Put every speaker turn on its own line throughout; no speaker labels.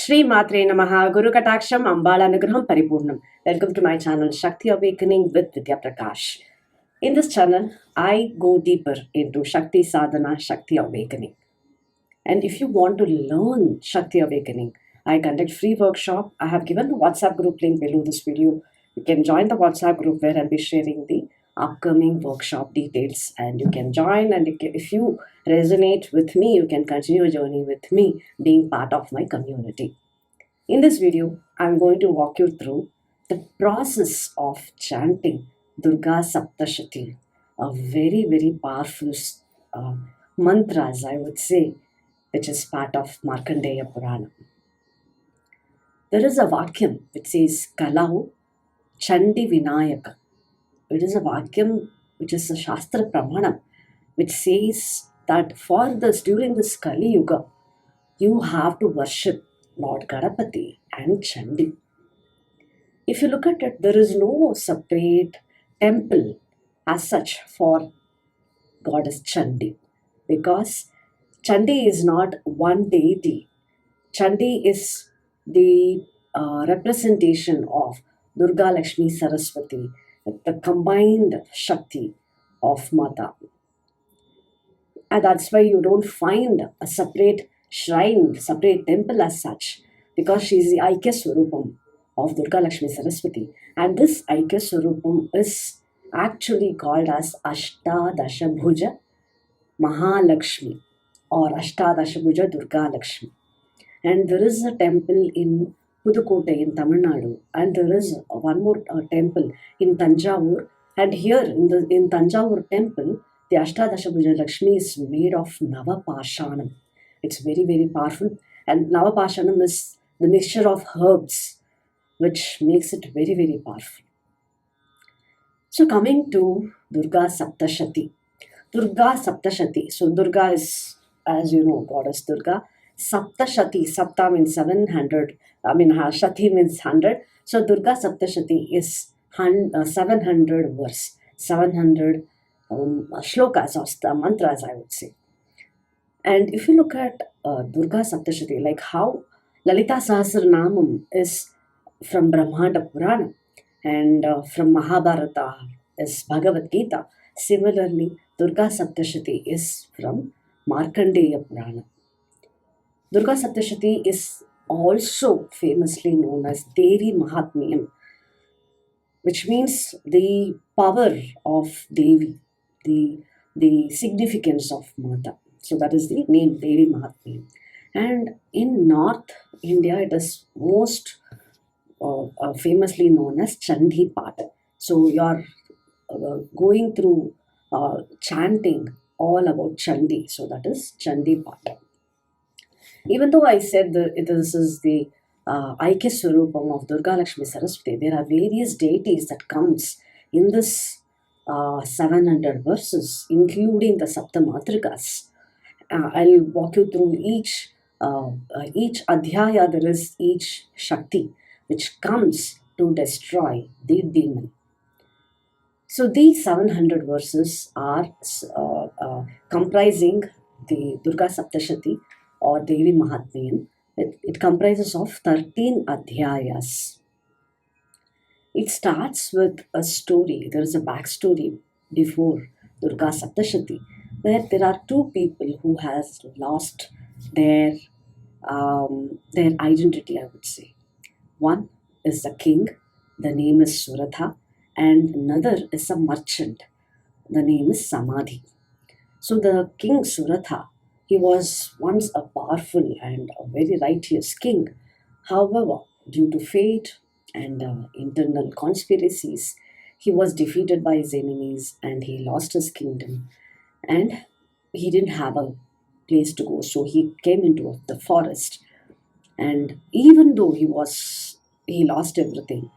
Shri Matre Namaha Guru Kataksham Ambala Nagraham Paripurnam. Welcome to my channel Shakti Awakening with Vidhyaa Prakash. In this channel, I go deeper into Shakti Sadhana, Shakti Awakening. And if you want to learn Shakti Awakening, I conduct free workshop. I have given the WhatsApp group link below this video. You can join the WhatsApp group where I'll be sharing the upcoming workshop details, and you can join, and if you resonate with me, you can continue a journey with me being part of my community. In this video, I'm going to walk you through the process of chanting Durga Saptashathi, a very, very powerful mantras, I would say, which is part of Markandeya Purana. There is a vakyam which says Kalau Chandi Vinayaka. It is a vakyam which is a Shastra Pramanam, which says that for this, during this Kali Yuga, you have to worship Lord Ganapati and Chandi. If you look at it, there is no separate temple as such for goddess Chandi, because Chandi is not one deity. Chandi is the representation of Durga Lakshmi Saraswati, the combined Shakti of Mata. And that's why you don't find a separate shrine, separate temple as such, because she is the Aikya Swarupam of Durga Lakshmi Saraswati. And this Aikya Swarupam is actually called as Ashtadashabhuja Mahalakshmi or Ashtadashabhuja Durga Lakshmi. And there is a temple in Pudukkottai in Tamil Nadu, and there is one more temple in Tanjavur. And here in Tanjavur temple, the Ashtadashabhuja Lakshmi is made of Navapashanam. It's very, very powerful. And Navapashanam is the mixture of herbs, which makes it very, very powerful. So coming to Durga Saptashathi. Durga Saptashathi. So Durga is, as you know, goddess Durga. Saptashathi, Sapta means 700, Shati means 100. So Durga Saptashathi is 700 verse, 700 shlokas or mantras, I would say. And if you look at Durga Saptashathi, like how Lalitha Sahasranamam is from Brahmanda Purana, and from Mahabharata is Bhagavad Gita. Similarly, Durga Saptashathi is from Markandeya Purana. Durga Saptashathi is also famously known as Devi Mahatmyam, which means the power of Devi, the significance of Mata. So that is the name Devi Mahatmyam. And in North India, it is most famously known as Chandipath. So you are going through chanting all about Chandi. So that is Chandipath. Even though I said that this is the Aikya Swarupam of Durga Lakshmi Saraswati, there are various deities that comes in this 700 verses, including the Saptamatrikas. I'll walk you through each adhyaya. There is each Shakti which comes to destroy the demon. So these 700 verses are comprising the Durga Saptashathi or Devi Mahatmyam. It comprises of 13 adhyayas. It starts with a story. There is a backstory before Durga Saptashathi, where there are two people who has lost their identity, I would say. One is the king, the name is Suratha, and another is a merchant, the name is Samadhi. So the king Suratha, he was once a powerful and a very righteous king. However, due to fate and internal conspiracies, he was defeated by his enemies and he lost his kingdom. And he didn't have a place to go, so he came into the forest. And even though he lost everything,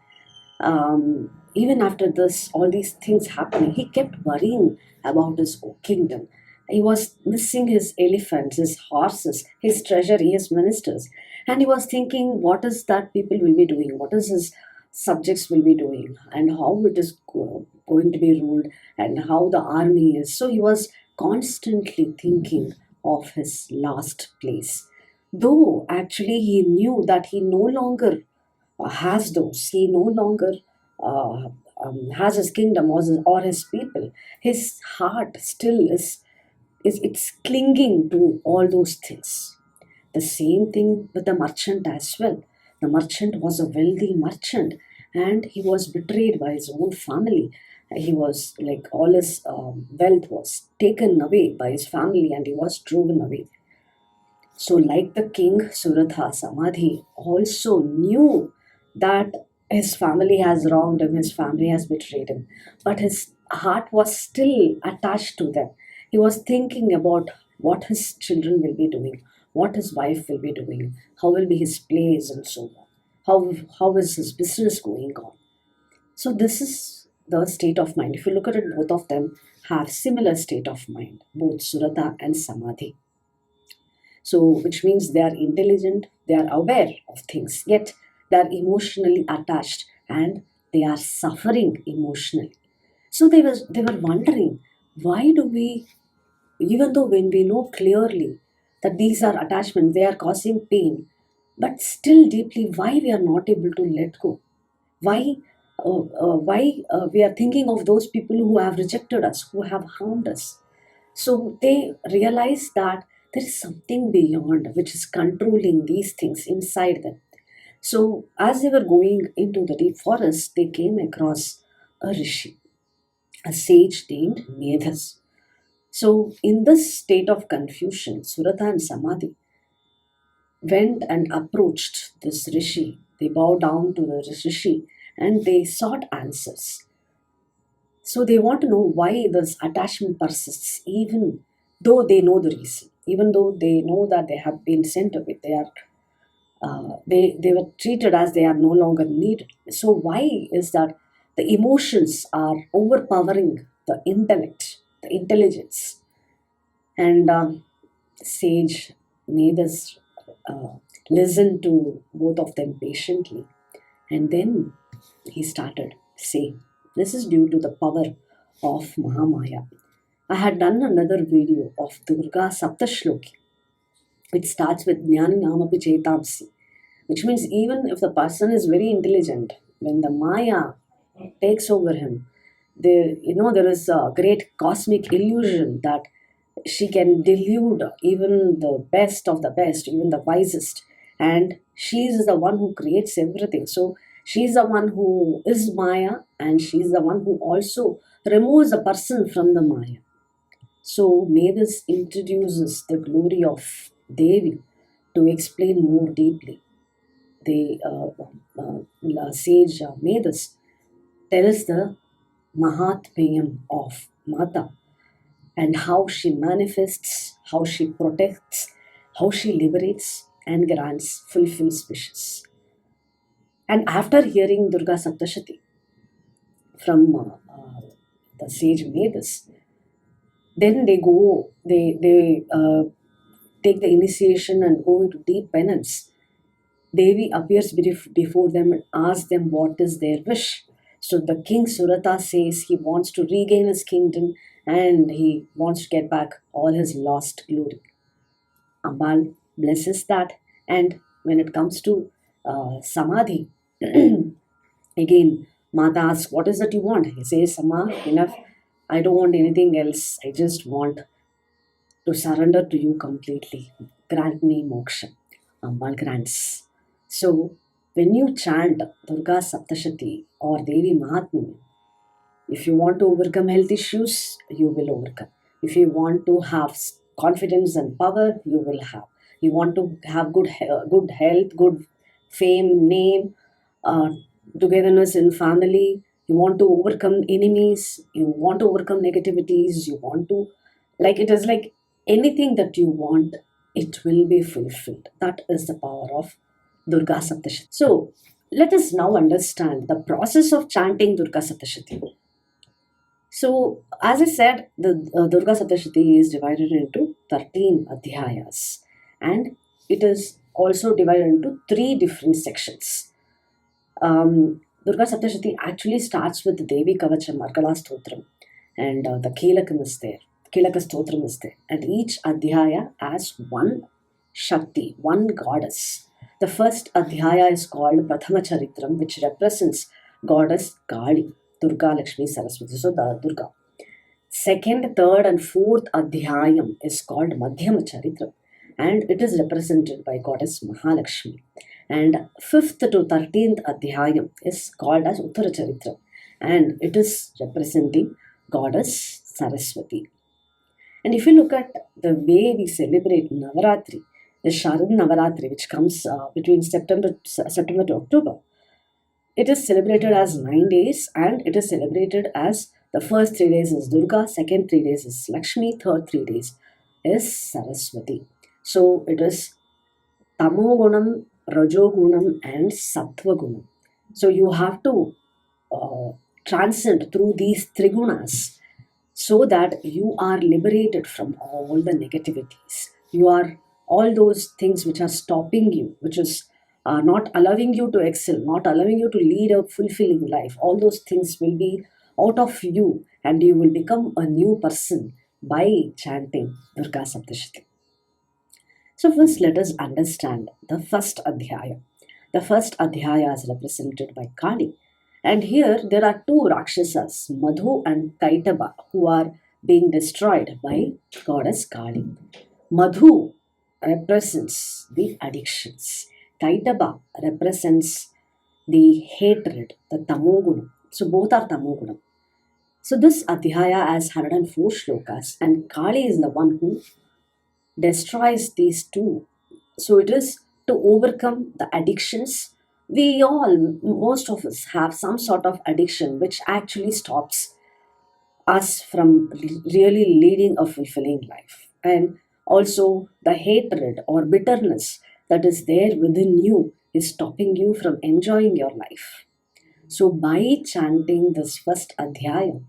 even after this, all these things happening, he kept worrying about his kingdom. He was missing his elephants, his horses, his treasury, his ministers. And he was thinking, what is that people will be doing? What is his subjects will be doing? And how it is going to be ruled? And how the army is. So he was constantly thinking of his last place. Though actually he knew that he no longer has those, he no longer uh, has his kingdom or his people, his heart still is it's clinging to all those things. The same thing with the merchant as well. The merchant was a wealthy merchant and he was betrayed by his own family. He was like all his wealth was taken away by his family and he was driven away. So, like the king, Suratha Samadhi also knew that his family has wronged him, his family has betrayed him, but his heart was still attached to them. He was thinking about what his children will be doing, what his wife will be doing, how will be his place, and so on. How is his business going on? So, this is the state of mind. If you look at it, both of them have similar state of mind, both Surata and Samadhi. So, which means they are intelligent, they are aware of things, yet they are emotionally attached and they are suffering emotionally. So they were wondering, why do we, even though when we know clearly that these are attachments, they are causing pain, but still deeply, why we are not able to let go? Why? Why we are thinking of those people who have rejected us, who have harmed us? So they realize that there is something beyond which is controlling these things inside them. So as they were going into the deep forest, they came across a rishi, a sage named Medhas. So in this state of confusion, Surata and Samadhi went and approached this rishi. They bowed down to the rishi and they sought answers. So they want to know why this attachment persists, even though they know the reason, even though they know that they have been sent away, they were treated as they are no longer needed. So why is that the emotions are overpowering the intellect, the intelligence, and Sage made us uh, listen to both of them patiently, and then he started saying, this is due to the power of Mahamaya. I had done another video of Durga Saptashathi. It starts with Jnani Namapi Chetamsi, which means even if the person is very intelligent, when the Maya takes over him, there is a great cosmic illusion that she can delude even the best of the best, even the wisest, and she is the one who creates everything. So she is the one who is Maya, and she is the one who also removes a person from the Maya. So may this introduces the glory of Devi to explain more deeply. The sage Medas tells the Mahatmyam of Mata and how she manifests, how she protects, how she liberates and grants fulfills wishes. And after hearing Durga Saptashati from the sage Vedas, then they take the initiation and go into deep penance. Devi appears before them and asks them what is their wish. So the king Surata says he wants to regain his kingdom and he wants to get back all his lost glory. Ambal blesses that. And when it comes to Samadhi, again, Mata asks, what is it you want? He says, Sama, enough. I don't want anything else. I just want to surrender to you completely. Grant me moksha. Ambal grants. So, when you chant Durga Saptashati or Devi Mahatmyam, if you want to overcome health issues, you will overcome. If you want to have confidence and power, you will have. You want to have good health, good fame, name, uh, togetherness in family. You want to overcome enemies. You want to overcome negativities. You want to, like, it is like anything that you want, it will be fulfilled. That is the power of Durga Saptashati. So, let us now understand the process of chanting Durga Saptashati. So, as I said, the Durga Saptashathi is divided into 13 adhyayas and it is also divided into three different sections. Durga Saptashathi actually starts with Devi Kavacham, Markala Stotram, and the Kilakam is there. Kilaka Stotram is there. And each adhyaya has one Shakti, one goddess. The first Adhyaya is called Prathama Charitram, which represents goddess Kali, Durga, Lakshmi, Saraswati, so the Durga. Second, third, and fourth Adhyayam is called Madhyama Charitram, and it is represented by goddess Mahalakshmi. And fifth to 13th Adhyayam is called as Uttara Charitram, and it is representing goddess Saraswati. And if you look at the way we celebrate Navaratri, the Sharad Navaratri, which comes between September to October, it is celebrated as 9 days, and it is celebrated as the first 3 days is Durga, second 3 days is Lakshmi, third 3 days is Saraswati. So it is Tamogunam, Rajogunam, and Sattvagunam. So you have to transcend through these trigunas so that you are liberated from all the negativities. You are all those things which are stopping you, which is not allowing you to excel, not allowing you to lead a fulfilling life. All those things will be out of you, and you will become a new person by chanting Durga Saptashathi. So first let us understand the first Adhyaya. The first Adhyaya is represented by Kali. And here there are two Rakshasas, Madhu and Kaitaba, who are being destroyed by goddess Kali. Madhu represents the addictions. Kaitaba represents the hatred, the Tamogunam. So both are Tamogunam. So this Adhyaya has 104 shlokas, and Kali is the one who destroys these two. So it is to overcome the addictions. We all, most of us, have some sort of addiction which actually stops us from really leading a fulfilling life. And also, the hatred or bitterness that is there within you is stopping you from enjoying your life. So, by chanting this first Adhyaya,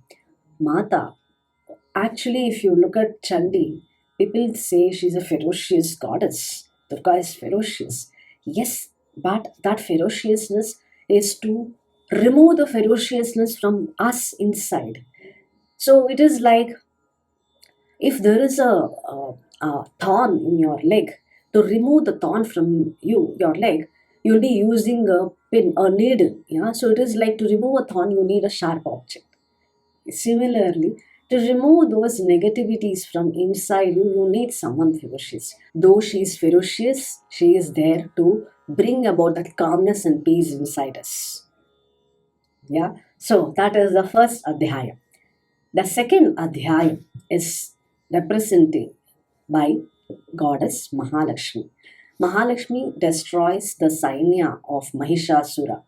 Mata, actually, if you look at Chandi, people say she's a ferocious goddess. Durga is ferocious. Yes, but that ferociousness is to remove the ferociousness from us inside. So it is like if there is a thorn in your leg, to remove the thorn from your leg, you'll be using a pin, a needle. Yeah, so it is like to remove a thorn, you need a sharp object. Similarly, to remove those negativities from inside you, you need someone ferocious. Though she is ferocious, she is there to bring about that calmness and peace inside us. Yeah. So that is the first adhyaya. The second adhyaya is represented by goddess Mahalakshmi. Mahalakshmi destroys the Sainya of Mahishasura.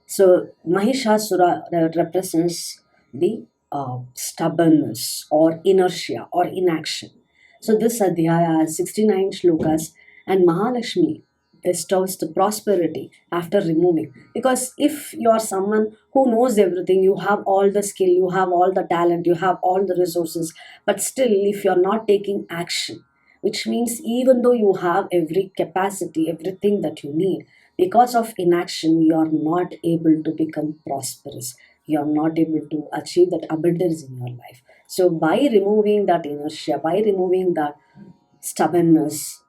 So Mahishasura represents the stubbornness or inertia or inaction. So this adhyaya has 69 shlokas, and Mahalakshmi bestows the prosperity after removing. Because if you are someone who knows everything, you have all the skill, you have all the talent, you have all the resources, but still if you are not taking action, which means even though you have every capacity, everything that you need, because of inaction, you are not able to become prosperous. You are not able to achieve that abundance in your life. So, by removing that inertia, by removing that stubbornness,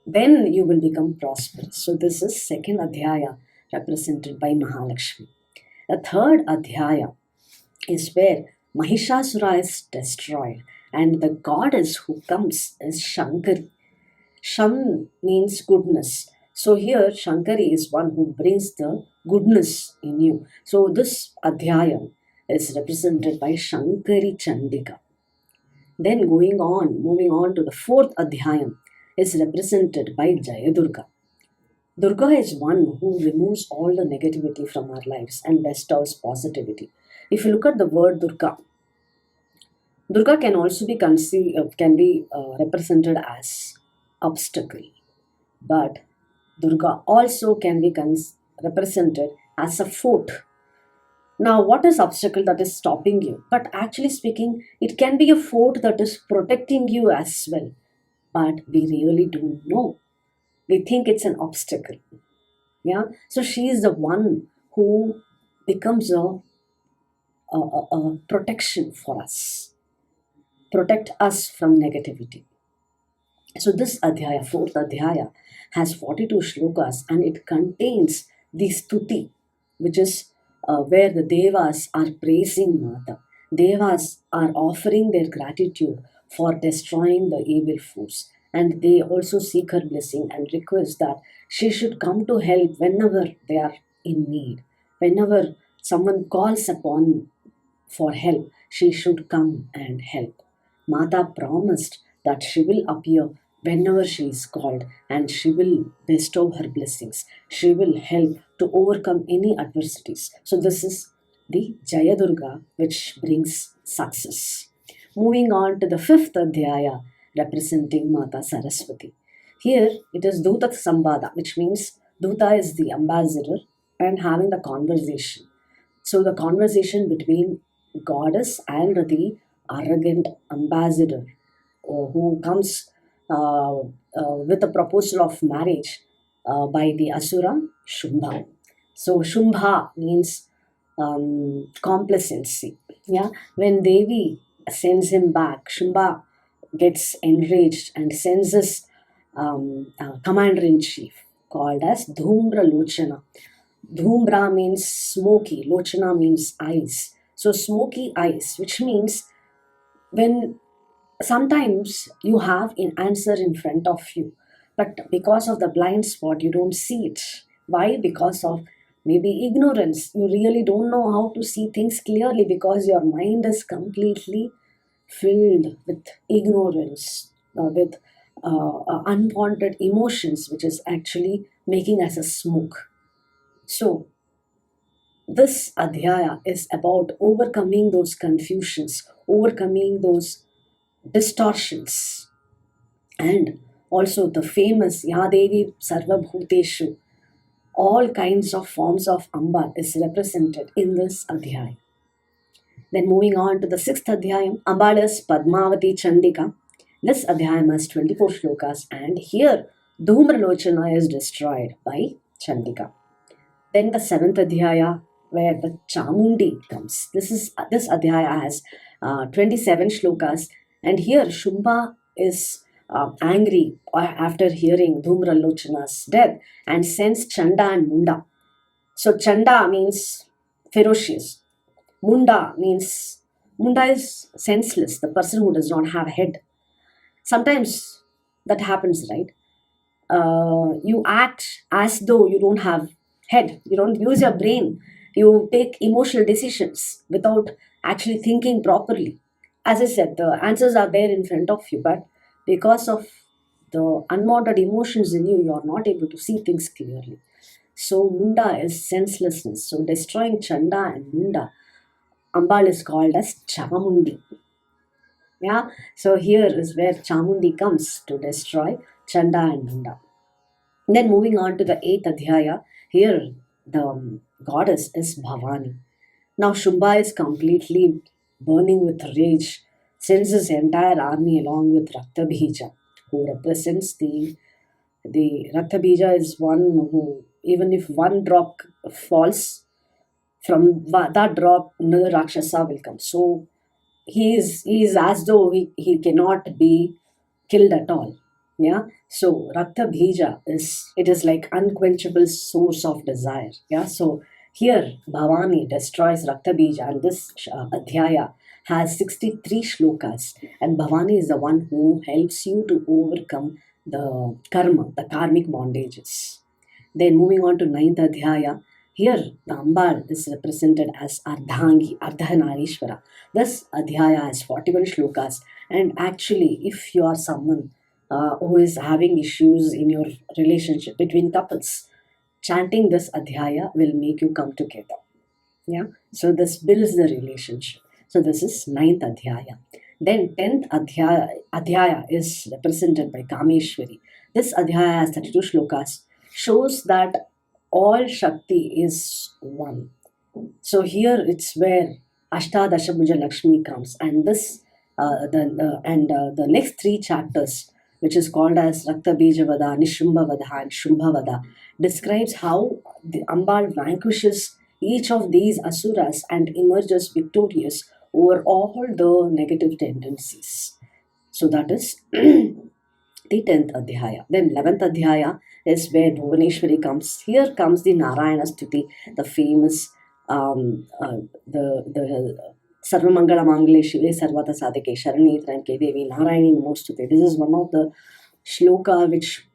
then you will become prosperous. So, this is second adhyaya represented by Mahalakshmi. The third adhyaya is where Mahishasura is destroyed, and the goddess who comes is Shankari. Sham means goodness. So here Shankari is one who brings the goodness in you. So this adhyayam is represented by Shankari Chandika. Then moving on to the fourth adhyayam is represented by Jayadurga. Durga is one who removes all the negativity from our lives and bestows positivity. If you look at the word Durga, Durga can also be represented as obstacle, but Durga also can be represented as a fort. Now, what is obstacle that is stopping you? But actually speaking, it can be a fort that is protecting you as well. But we really don't know. We think it's an obstacle. Yeah. So she is the one who becomes a protection for us, protect us from negativity. So this adhyaya, fourth adhyaya, has 42 shlokas and it contains the stuti, which is where the devas are praising Mata. Devas are offering their gratitude for destroying the evil force, and they also seek her blessing and request that she should come to help whenever they are in need. Whenever someone calls upon for help, she should come and help. Mata promised that she will appear whenever she is called and she will bestow her blessings. She will help to overcome any adversities. So, this is the Jaya Durga, which brings success. Moving on to the fifth Adhyaya, representing Mata Saraswati. Here it is Dutat Sambada, which means Duta is the ambassador and having the conversation. So the conversation between goddess and the arrogant ambassador who comes with a proposal of marriage by the Asura Shumbha. So Shumbha means complacency. Yeah, when Devi sends him back, Shumbha gets enraged and sends his commander in chief called as Dhumra Lochana. Dhumbra means smoky, Lochana means eyes. So, smoky eyes, which means when sometimes you have an answer in front of you, but because of the blind spot, you don't see it. Why? Because of maybe ignorance. You really don't know how to see things clearly because your mind is completely filled with ignorance, with unwanted emotions, which is actually making us a smoke. So, this adhyaya is about overcoming those confusions, overcoming those distortions, and also the famous Yadevi Sarvabhuteshu. All kinds of forms of Amba is represented in this adhyaya. Then moving on to the sixth adhyayam, Ambal is Padmavati Chandika. This adhyayam has 24 shlokas, and here Dhumralochana is destroyed by Chandika. Then the seventh adhyaya, where the Chamundi comes. This adhyaya has 27 shlokas, and here Shumba is angry after hearing Dhumralochana's death and sends Chanda and Munda. So Chanda means ferocious. Munda is senseless, the person who does not have head. Sometimes that happens, right? You act as though you don't have head, you don't use your brain, you take emotional decisions without actually thinking properly. As I said, the answers are there in front of you, but because of the unwanted emotions in you, you are not able to see things clearly. So Munda is senselessness. So destroying Chanda and Munda, Ambal is called as Chamundi. Yeah, so here is where Chamundi comes to destroy Chanda and Munda. Then moving on to the eighth adhyaya, here the goddess is Bhavani. Now Shumba is completely burning with rage, sends his entire army along with Raktabhija, who represents the Raktabhija is one who, even if one drop falls, from that drop another Rakshasa will come. So he is as though he cannot be killed at all. Yeah. So Rakta Bhija is like unquenchable source of desire. Yeah. So here Bhavani destroys Rakta Bhija, and this adhyaya has 63 shlokas, and Bhavani is the one who helps you to overcome the karma, the karmic bondages. Then moving on to ninth adhyaya, here the Ambal is represented as Ardhangi, Ardhanarishwara. This adhyaya has 41 shlokas, and actually, if you are someone who is having issues in your relationship between couples, chanting this adhyaya will make you come together. Yeah, so this builds the relationship. So this is ninth adhyaya. Then tenth adhyaya is represented by Kameshwari. This adhyaya has 32 shlokas, shows that all Shakti is one. So here it's where Ashtadashabhuja Lakshmi comes, and the next three chapters, which is called as Rakta Bijavada, Nishumbhavada, and Shumbhavada, describes how the Ambal vanquishes each of these asuras and emerges victorious over all the negative tendencies. So that is the 10th Adhyaya. Then 11th Adhyaya is where Bhuvaneshwari comes. Here comes the Narayana Stuti, the famous the Sarvamangala Mangale Shive Sarvata Sadhike Sharani Tramke Devi Narayani Namostuti. This is one of the shloka which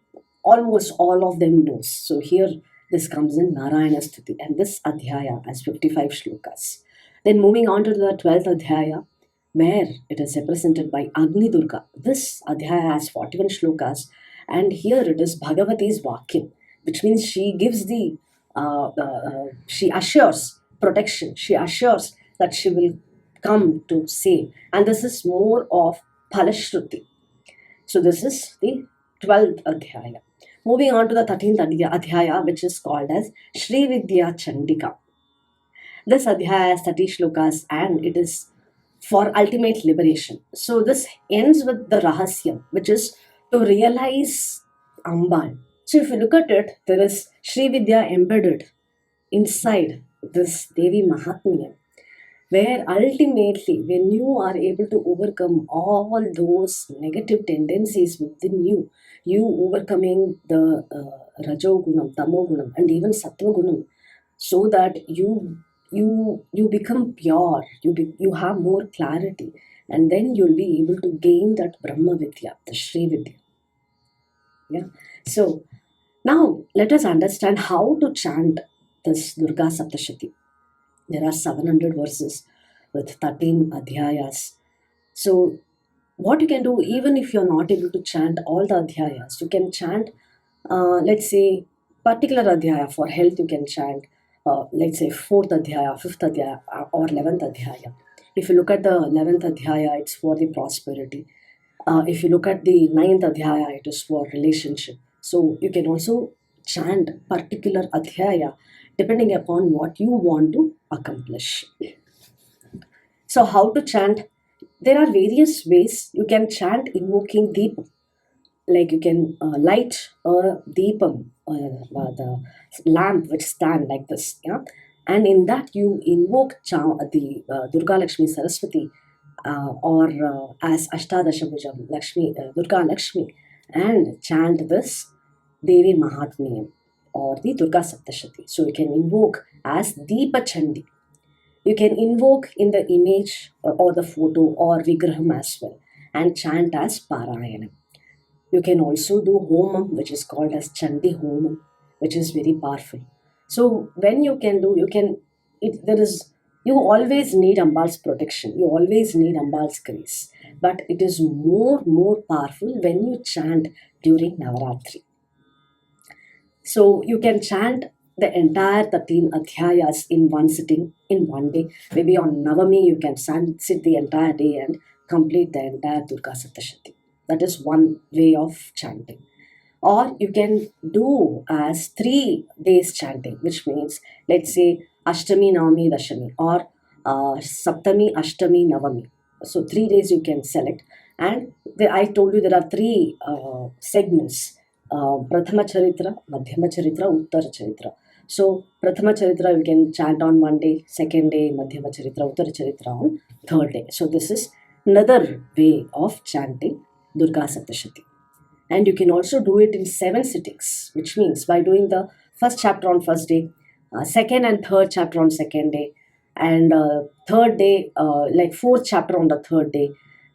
almost all of them knows. So here this comes in Narayana Stuti, and this Adhyaya has 55 shlokas. Then moving on to the 12th Adhyaya, where it is represented by Agni Durga. This Adhyaya has 41 shlokas, and here it is Bhagavati's Vakyam, which means she gives she assures protection, she assures that she will come to save, and this is more of Phalashruti. So this is the 12th Adhyaya. Moving on to the 13th Adhyaya, which is called as Shri Vidhyaa Chandika. This Adhyaya has 30 shlokas, and it is for ultimate liberation. So this ends with the Rahasyam, which is to realize Ambal. So if you look at it, there is Sri Vidya embedded inside this Devi Mahatmyam, where ultimately when you are able to overcome all those negative tendencies within you, you overcoming the Rajogunam, Tamogunam, and even Sattvagunam, so that you become pure, you have more clarity, and then you'll be able to gain that Brahma Vidya, the Sri Vidya. Yeah. So now let us understand how to chant this Durga Saptashathi. There are 700 verses with 13 adhyayas. So what you can do, even if you're not able to chant all the adhyayas, you can chant, let's say, particular adhyaya. For health, you can chant, let's say, 4th adhyaya, 5th adhyaya, or 11th adhyaya. If you look at the 11th adhyaya, it's for the prosperity. If you look at the 9th adhyaya, it is for relationship. So you can also chant particular adhyaya depending upon what you want to accomplish. So how to chant? There are various ways you can chant invoking Deepam. Like you can light a Deepam, the lamp which stand like this, yeah. And in that you invoke the Durga Lakshmi Saraswati, or as Ashtadashabhujam Lakshmi, Durga Lakshmi, and chant this Devi Mahatmyam or the Durga Saptashathi. So you can invoke as Deepa Chandi. You can invoke in the image or the photo or Vigraham as well, and chant as Parayana. You can also do Homam, which is called as Chandi Homam, which is very powerful. So when you can do, you always need Ambal's protection. You always need Ambal's grace. But it is more powerful when you chant during Navaratri. So you can chant the entire 13 adhyayas in one sitting, in one day. Maybe on Navami, you can sit the entire day and complete the entire Durga Saptashati. That is one way of chanting. Or you can do as 3 days chanting, which means, let's say, Ashtami, Navami, Dashami, or Saptami, Ashtami, Navami. So 3 days you can select. And I told you there are 3 segments. Prathama Charitra, Madhyama Charitra, Uttara Charitra. So Prathama Charitra you can chant on one day, second day Madhyama Charitra, Uttara Charitra on third day. So this is another way of chanting Durga Saptashati. And you can also do it in 7 sittings, which means by doing the first chapter on first day, second and third chapter on second day, and third day, like 4th chapter on the third day,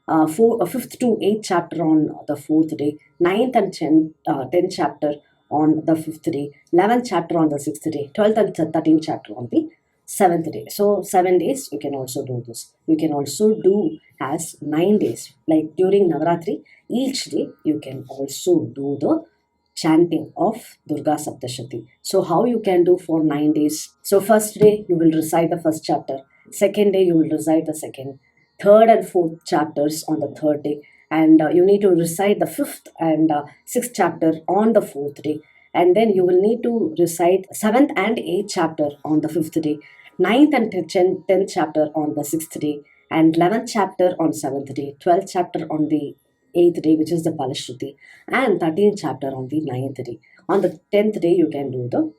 5th to 8th chapter on the 4th day, 9th and 10th chapter on the 5th day, 11th chapter on the 6th day, 12th and 13th chapter on the 7th day. So 7 days you can also do this. You can also do as 9 days, like during Navaratri, each day you can also do the chanting of Durga Saptashati. So how you can do for 9 days? So first day you will recite the first chapter, second day you will recite the second, third and fourth chapters on the third day, and you need to recite the 5th and 6th chapter on the 4th day, and then you will need to recite 7th and 8th chapter on the 5th day, 9th and 10th chapter on the 6th day, and 11th chapter on 7th day, 12th chapter on the 8th day, which is the Palashruti, and 13th chapter on the 9th day. On the 10th day, you can do the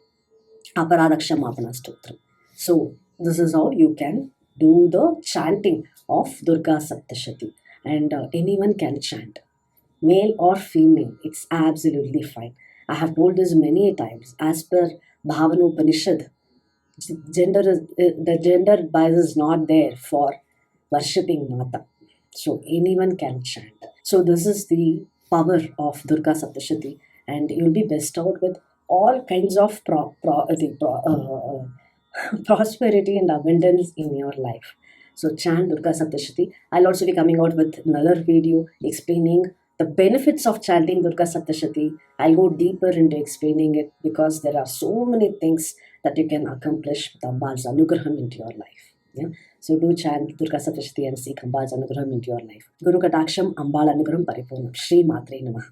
Aparadakshamapana Stotram. So this is how you can do the chanting of Durga Saptashati, and anyone can chant. male or female, it's absolutely fine. I have told this many times. As per Bhavanopanishad, the gender bias is not there for worshipping Mata. So anyone can chant. So this is the power of Durga Saptashati, and you'll be bestowed with all kinds of prosperity and abundance in your life. So chant Durga Saptashati. I'll also be coming out with another video explaining the benefits of chanting Durga Saptashati. I'll go deeper into explaining it because there are so many things that you can accomplish with Ambal's Anugraham into your life. Yeah? So do chant Durga Saptashati and seek Ambal's Anugraham into your life. Guru Kataksham Ambal Anugraham Paripurnam. Shri Matre Namaha.